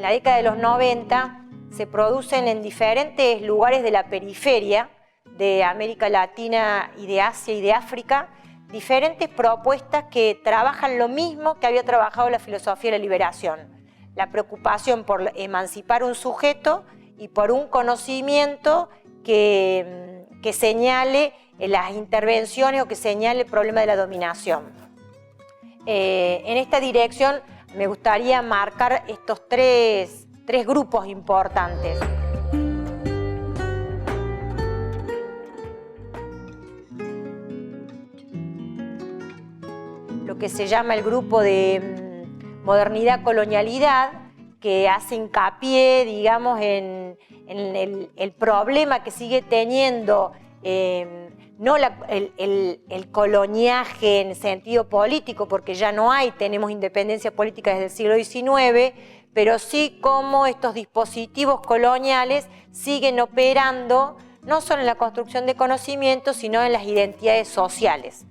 la década de los 90 se producen en diferentes lugares de la periferia de América Latina y de Asia y de África, diferentes propuestas que trabajan lo mismo que había trabajado la filosofía de la liberación. La preocupación por emancipar un sujeto y por un conocimiento que señale las intervenciones o que señale el problema de la dominación. En esta dirección me gustaría marcar estos tres grupos importantes. Lo que se llama el grupo de modernidad-colonialidad, que hace hincapié, digamos, en el problema que sigue teniendo no el coloniaje en sentido político, porque ya no hay, tenemos independencia política desde el siglo XIX, pero sí cómo estos dispositivos coloniales siguen operando no solo en la construcción de conocimientos, sino en las identidades sociales.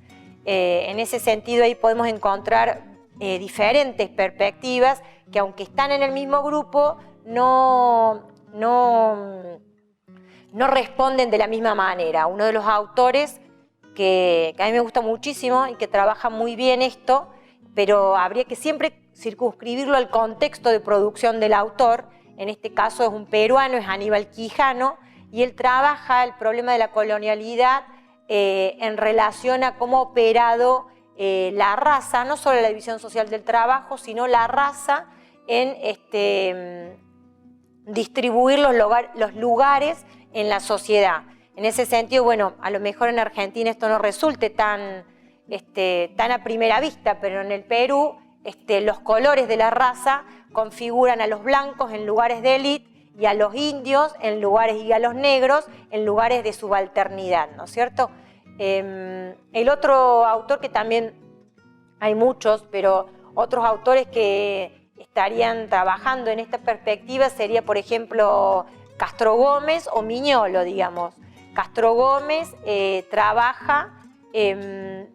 En ese sentido ahí podemos encontrar diferentes perspectivas que, aunque están en el mismo grupo, no responden de la misma manera. Uno de los autores que a mí me gusta muchísimo y que trabaja muy bien esto, pero habría que siempre circunscribirlo al contexto de producción del autor. En este caso es un peruano, es Aníbal Quijano, y él trabaja el problema de la colonialidad en relación a cómo ha operado la raza, no solo la división social del trabajo, sino la raza en distribuir los lugares en la sociedad. En ese sentido, bueno, a lo mejor en Argentina esto no resulte tan a primera vista, pero en el Perú los colores de la raza configuran a los blancos en lugares de élite y a los indios en lugares, y a los negros en lugares de subalternidad, ¿no es cierto? El otro autor, que también hay muchos, pero otros autores que estarían trabajando en esta perspectiva sería, por ejemplo, Castro Gómez o Miñolo, digamos. Castro Gómez trabaja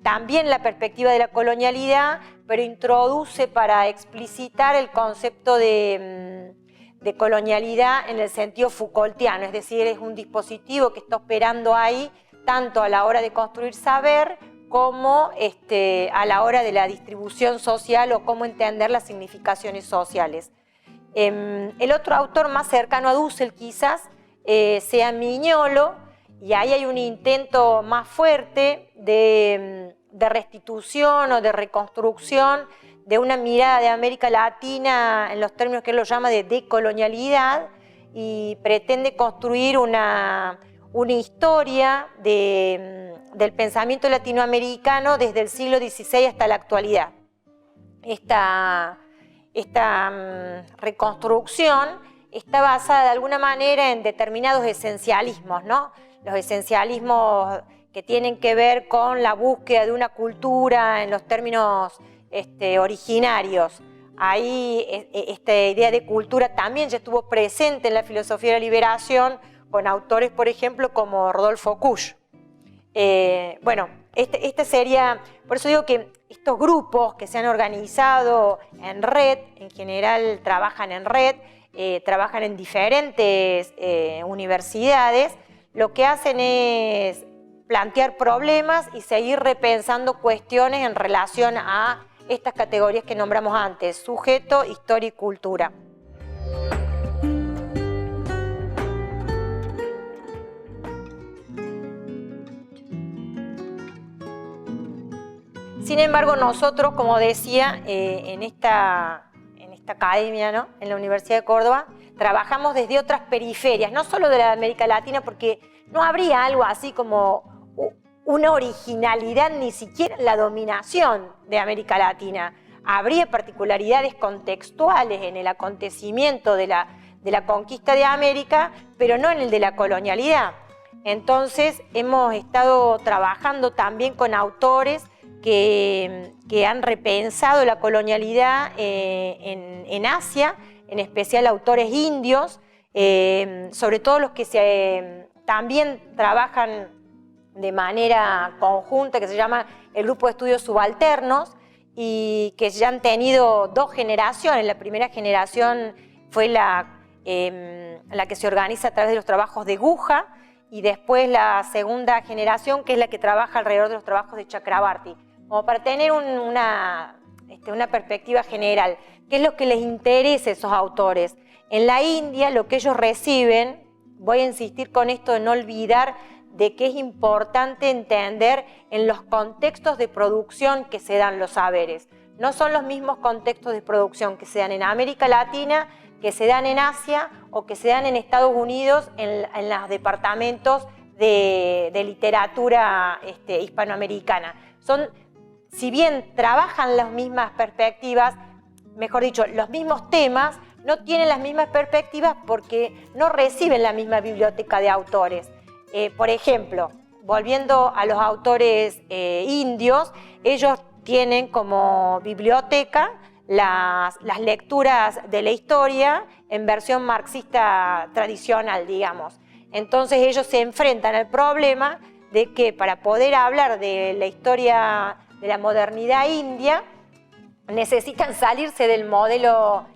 también la perspectiva de la colonialidad, pero introduce para explicitar el concepto de colonialidad en el sentido Foucaultiano, es decir, es un dispositivo que está operando ahí tanto a la hora de construir saber como a la hora de la distribución social o cómo entender las significaciones sociales. El otro autor más cercano a Dussel quizás sea Miñolo, y ahí hay un intento más fuerte de restitución o de reconstrucción de una mirada de América Latina en los términos que él lo llama de decolonialidad, y pretende construir una historia del pensamiento latinoamericano desde el siglo XVI hasta la actualidad. Esta reconstrucción está basada de alguna manera en determinados esencialismos, ¿no? Los esencialismos que tienen que ver con la búsqueda de una cultura en los términos originarios. Ahí esta idea de cultura también ya estuvo presente en la filosofía de la liberación, con autores, por ejemplo, como Rodolfo Kusch. Bueno, este sería, por eso digo que estos grupos que se han organizado en red, en general trabajan en red, trabajan en diferentes universidades, lo que hacen es plantear problemas y seguir repensando cuestiones en relación a estas categorías que nombramos antes: sujeto, historia y cultura. Sin embargo, nosotros, como decía, en esta academia, ¿no?, en la Universidad de Córdoba, trabajamos desde otras periferias, no solo de la América Latina, porque no habría algo así como una originalidad ni siquiera en la dominación de América Latina. Habría particularidades contextuales en el acontecimiento de la conquista de América, pero no en el de la colonialidad. Entonces, hemos estado trabajando también con autores que han repensado la colonialidad en Asia, en especial autores indios, sobre todo los que también trabajan de manera conjunta, que se llama el Grupo de Estudios Subalternos, y que ya han tenido dos generaciones. La primera generación fue la que se organiza a través de los trabajos de Guha, y después la segunda generación, que es la que trabaja alrededor de los trabajos de Chakrabarti, como para tener una perspectiva general. ¿Qué es lo que les interesa a esos autores? En la India, lo que ellos reciben, voy a insistir con esto de no olvidar de que es importante entender en los contextos de producción que se dan los saberes. No son los mismos contextos de producción que se dan en América Latina, que se dan en Asia o que se dan en Estados Unidos en los departamentos de literatura hispanoamericana. Si bien trabajan las mismas perspectivas, mejor dicho, los mismos temas, no tienen las mismas perspectivas porque no reciben la misma biblioteca de autores. Por ejemplo, volviendo a los autores indios, ellos tienen como biblioteca las lecturas de la historia en versión marxista tradicional, digamos. Entonces ellos se enfrentan al problema de que para poder hablar de la historia de la modernidad india, necesitan salirse del modelo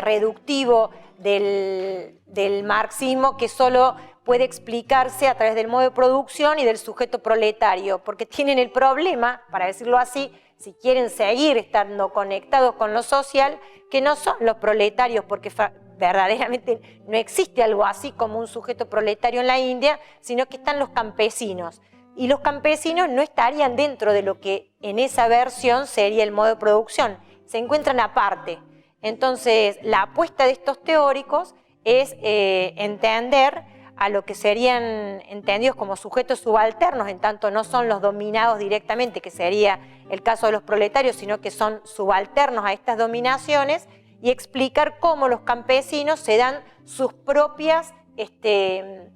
reductivo del marxismo, que solo puede explicarse a través del modo de producción y del sujeto proletario, porque tienen el problema, para decirlo así, si quieren seguir estando conectados con lo social, que no son los proletarios, porque verdaderamente no existe algo así como un sujeto proletario en la India, sino que están los campesinos. Y los campesinos no estarían dentro de lo que en esa versión sería el modo de producción, se encuentran aparte. Entonces, la apuesta de estos teóricos es entender a lo que serían entendidos como sujetos subalternos, en tanto no son los dominados directamente, que sería el caso de los proletarios, sino que son subalternos a estas dominaciones, y explicar cómo los campesinos se dan sus propias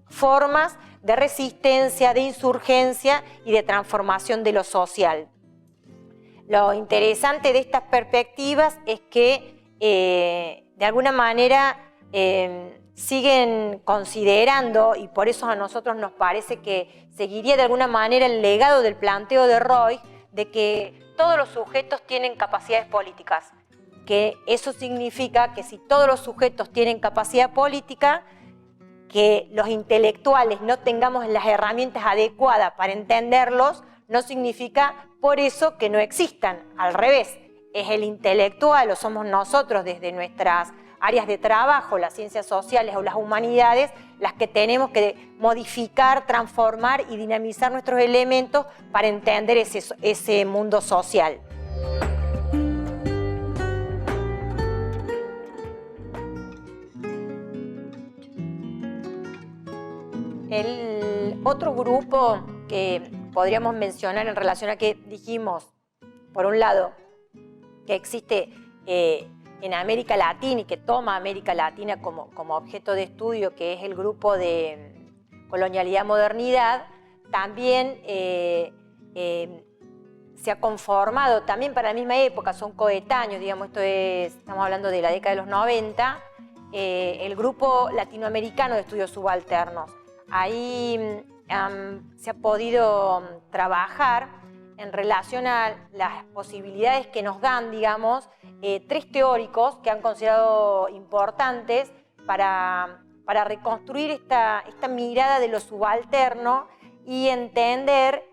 formas de resistencia, de insurgencia y de transformación de lo social. Lo interesante de estas perspectivas es que de alguna manera siguen considerando, y por eso a nosotros nos parece que seguiría de alguna manera el legado del planteo de Roy, de que todos los sujetos tienen capacidades políticas, que eso significa que si todos los sujetos tienen capacidad política, que los intelectuales no tengamos las herramientas adecuadas para entenderlos, no significa por eso que no existan, al revés, es el intelectual o somos nosotros desde nuestras áreas de trabajo, las ciencias sociales o las humanidades, las que tenemos que modificar, transformar y dinamizar nuestros elementos para entender ese mundo social. El otro grupo que podríamos mencionar en relación a que dijimos, por un lado, que existe en América Latina y que toma América Latina como objeto de estudio, que es el grupo de colonialidad-modernidad, también se ha conformado, también para la misma época, son coetáneos, digamos, estamos hablando de la década de los 90, el grupo latinoamericano de estudios subalternos. Ahí se ha podido trabajar en relación a las posibilidades que nos dan, digamos, tres teóricos que han considerado importantes para reconstruir esta mirada de lo subalterno y entender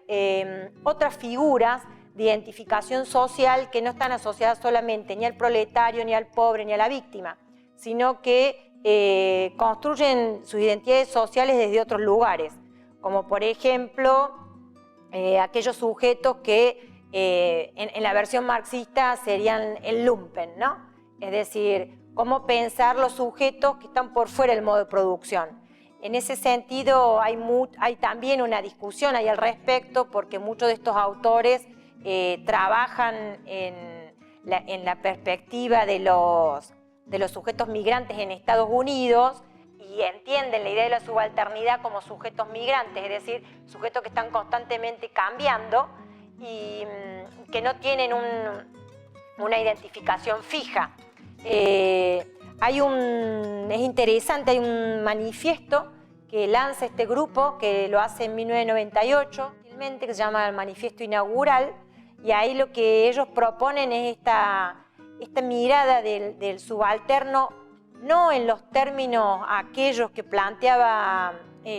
otras figuras de identificación social que no están asociadas solamente ni al proletario, ni al pobre, ni a la víctima, sino que construyen sus identidades sociales desde otros lugares, como por ejemplo aquellos sujetos que en la versión marxista serían el lumpen, ¿no? Es decir, cómo pensar los sujetos que están por fuera del modo de producción. En ese sentido hay también una discusión ahí al respecto, porque muchos de estos autores trabajan en la perspectiva de los sujetos migrantes en Estados Unidos y entienden la idea de la subalternidad como sujetos migrantes, es decir, sujetos que están constantemente cambiando y que no tienen una identificación fija. Es interesante, hay un manifiesto que lanza este grupo, que lo hace en 1998, que se llama el Manifiesto Inaugural, y ahí lo que ellos proponen es esta mirada del subalterno no en los términos aquellos que planteaba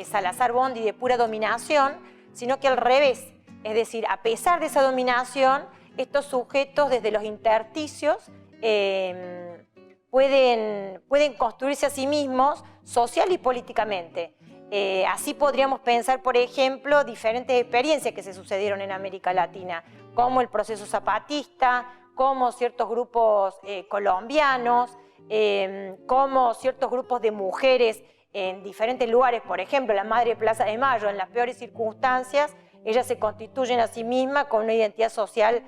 Salazar Bondi de pura dominación, sino que al revés. Es decir, a pesar de esa dominación, estos sujetos desde los intersticios pueden construirse a sí mismos social y políticamente. Así podríamos pensar, por ejemplo, diferentes experiencias que se sucedieron en América Latina, como el proceso zapatista, como ciertos grupos colombianos, como ciertos grupos de mujeres en diferentes lugares, por ejemplo, la Madre de Plaza de Mayo, en las peores circunstancias, ellas se constituyen a sí mismas con una identidad social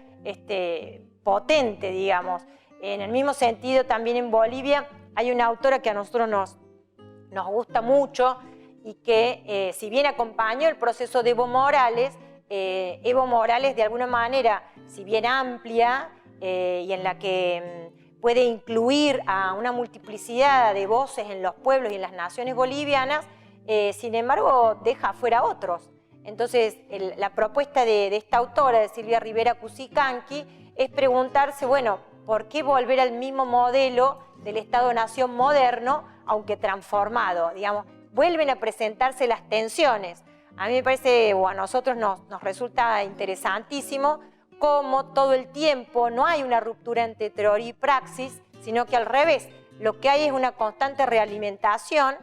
potente, digamos. En el mismo sentido, también en Bolivia hay una autora que a nosotros nos gusta mucho y que, si bien acompañó el proceso de Evo Morales de alguna manera, si bien amplia y en la que puede incluir a una multiplicidad de voces en los pueblos y en las naciones bolivianas, sin embargo deja afuera a otros. Entonces, la propuesta de esta autora, de Silvia Rivera Cusicanqui, es preguntarse, bueno, ¿por qué volver al mismo modelo del Estado-Nación moderno, aunque transformado? Digamos, vuelven a presentarse las tensiones. A mí me parece, o a nosotros nos resulta interesantísimo, cómo todo el tiempo no hay una ruptura entre teoría y praxis, sino que al revés, lo que hay es una constante realimentación